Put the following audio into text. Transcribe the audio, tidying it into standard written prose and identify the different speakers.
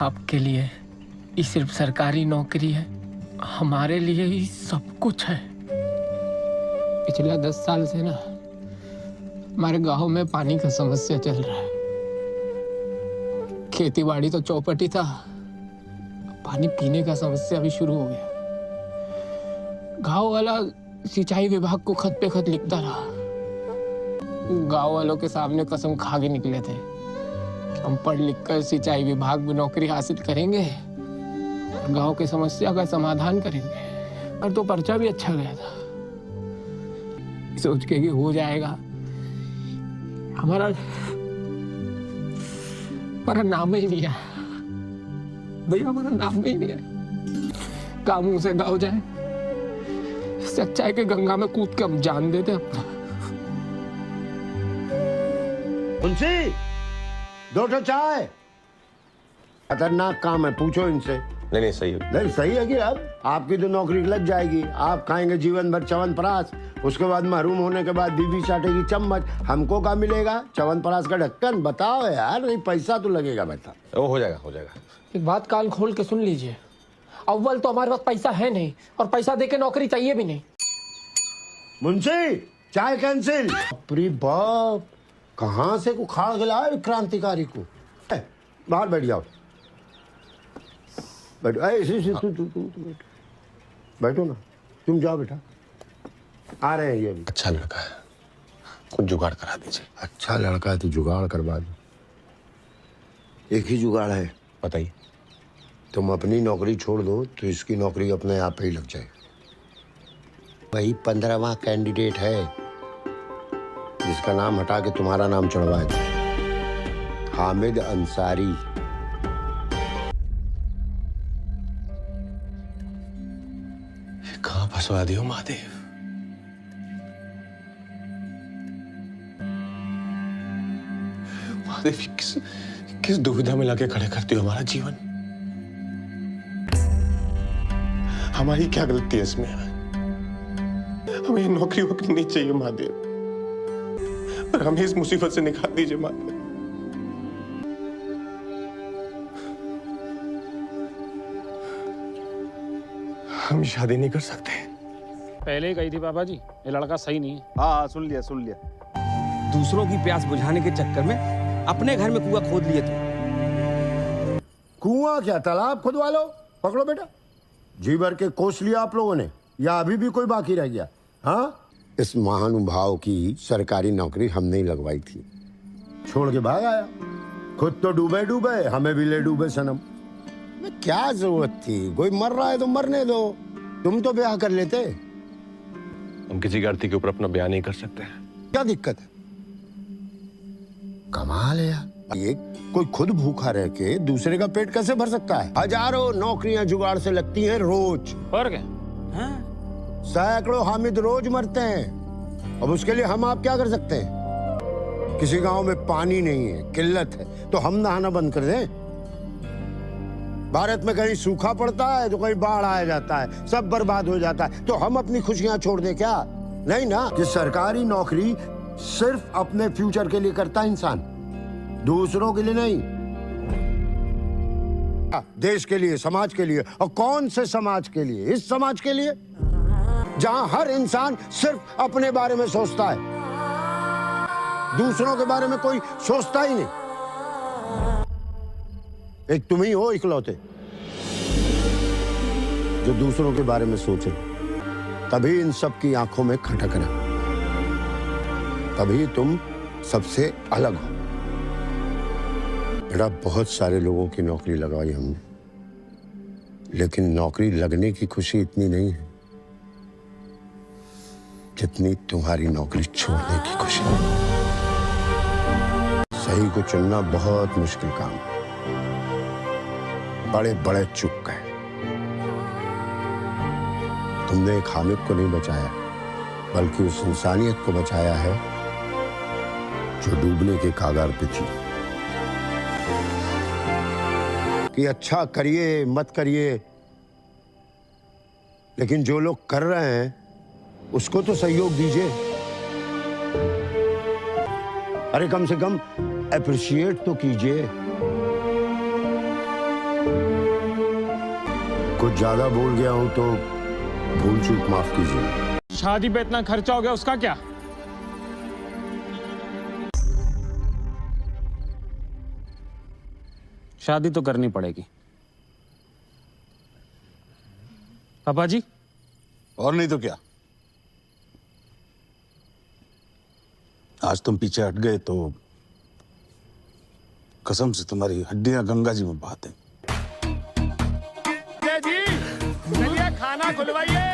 Speaker 1: आपके लिए ये सिर्फ सरकारी नौकरी है, हमारे लिए ही सब कुछ है। पिछले 10 साल से ना हमारे गांव में पानी का समस्या चल रहा है। खेती बाड़ी तो चौपट ही था, पानी पीने का समस्या भी शुरू हो गया। गांव वाला सिंचाई विभाग को खत पे खत लिखता रहा। गांव वालों के सामने कसम खा के निकले थे, हम पढ़ लिख कर सिंचाई विभाग में नौकरी हासिल करेंगे और गांव की समस्या का समाधान करेंगे। और तो पर्चा भी अच्छा गया था, सोच के कि हो जाएगा। हमारा नाम ही नहीं है भैया, हमारा नाम ही नहीं है। कामों से गाँव जाए, सच्चाई के गंगा में कूद के हम जान देते अपना।
Speaker 2: मुंशी, 2 चाय। खतरनाक काम है, पूछो इनसे।
Speaker 3: नहीं सही है।
Speaker 2: नहीं सही है कि अब आपकी तो नौकरी लग जाएगी, आप खाएंगे जीवन भर च्यवनप्राश, उसके बाद महरूम होने के बाद बीवी चाटेगी चम्मच, हमको क्या मिलेगा? च्यवनप्राश का ढक्कन। बताओ यार, नहीं पैसा तो लगेगा। बता।
Speaker 3: वो हो जाएगा।
Speaker 1: एक बात कान खोल के सुन लीजिए, अव्वल तो हमारे पास पैसा है नहीं और पैसा देके नौकरी चाहिए भी नहीं।
Speaker 2: मुंशी, चाय कैंसिल। अरे बाप, कहाँ से उखाड़ के लाए क्रांतिकारी को? बाहर बैठ जाओ, बैठो। तू बैठो ना, तुम जाओ बेटा, आ रहे हैं ये भी।
Speaker 3: अच्छा लड़का है, कुछ जुगाड़ करा दीजिए।
Speaker 2: अच्छा लड़का है तो जुगाड़ करवा दो। एक ही जुगाड़ है।
Speaker 3: बताइए।
Speaker 2: तुम अपनी नौकरी छोड़ दो तो इसकी नौकरी अपने आप ही लग जाए। वही 15वां कैंडिडेट है जिसका नाम हटा के तुम्हारा नाम चढ़वा दे, हामिद अंसारी।
Speaker 3: कहाँ फंसवा दियो महादेव। महादेव, किस दुविधा में लाके खड़े करती हो हमारा जीवन। हमारी क्या गलती है इसमें? हमें नौकरी वोकरी नहीं चाहिए महादेव, पर हमें इस मुसीबत से निकाल दीजिए महादेव। हम शादी नहीं कर सकते।
Speaker 4: पहले ही कही थी पापा जी, ये लड़का सही नहीं है।
Speaker 5: हाँ, सुन लिया। दूसरों की प्यास बुझाने के चक्कर में अपने घर में कुआं खोद लिए तुम।
Speaker 2: कुआं क्या, तालाब खुदवा लो। पकड़ो बेटा। जी भर के कोस लिया आप लोगों ने, या अभी भी कोई बाकी रह गया? हाँ, इस महानुभाव की सरकारी नौकरी हमने ही लगवाई थी, छोड़ के भाग आया। खुद तो डूबे, हमें भी ले डूबे सनम। में क्या जरूरत थी? कोई मर रहा है तो मरने दो, तुम तो ब्याह कर लेते।
Speaker 3: हम किसी गलती के ऊपर अपना बयान नहीं कर सकते।
Speaker 2: क्या दिक्कत है? कमाल है यार, ये कोई खुद भूखा रह के दूसरे का पेट कैसे भर सकता है? हजारों नौकरियां जुगाड़ से लगती हैं रोज।
Speaker 4: और क्या?
Speaker 2: सैकड़ों हामिद रोज मरते हैं। अब उसके लिए हम आप क्या कर सकते हैं? किसी गांव में पानी नहीं है, किल्लत है, तो हम नहाना बंद कर दें? भारत में कहीं सूखा पड़ता है तो कहीं बाढ़ आ जाता है, सब बर्बाद हो जाता है, तो हम अपनी खुशियां छोड़ दें क्या? नहीं ना। कि सरकारी नौकरी सिर्फ अपने फ्यूचर के लिए करता है इंसान, दूसरों के लिए नहीं। देश के लिए, समाज के लिए। और कौन से समाज के लिए? इस समाज के लिए जहां हर इंसान सिर्फ अपने बारे में सोचता है, दूसरों के बारे में कोई सोचता ही नहीं। एक तुम ही हो इकलौते जो दूसरों के बारे में सोचे, तभी इन सब की आंखों में खटक रहा, तभी तुम सबसे अलग हो। बेटा, बहुत सारे लोगों की नौकरी लगवाई हमने, लेकिन नौकरी लगने की खुशी इतनी नहीं है जितनी तुम्हारी नौकरी छोड़ने की खुशी। सही को चुनना बहुत मुश्किल काम है। बड़े बड़े चुप गए। तुमने एक हामिद को नहीं बचाया, बल्कि उस इंसानियत को बचाया है जो डूबने के कागार पे थी। कि अच्छा करिए मत करिए, लेकिन जो लोग कर रहे हैं उसको तो सहयोग दीजिए। अरे कम से कम अप्रिशिएट तो कीजिए। कुछ ज्यादा बोल गया हूं तो भूल चूक माफ कीजिए।
Speaker 4: शादी पे इतना खर्चा हो गया, उसका क्या? शादी तो करनी पड़ेगी पापा जी।
Speaker 6: और नहीं तो क्या, आज तुम पीछे हट गए तो कसम से तुम्हारी हड्डियां गंगा जी में बहाते।
Speaker 4: जी चलिए खाना खुलवाइए।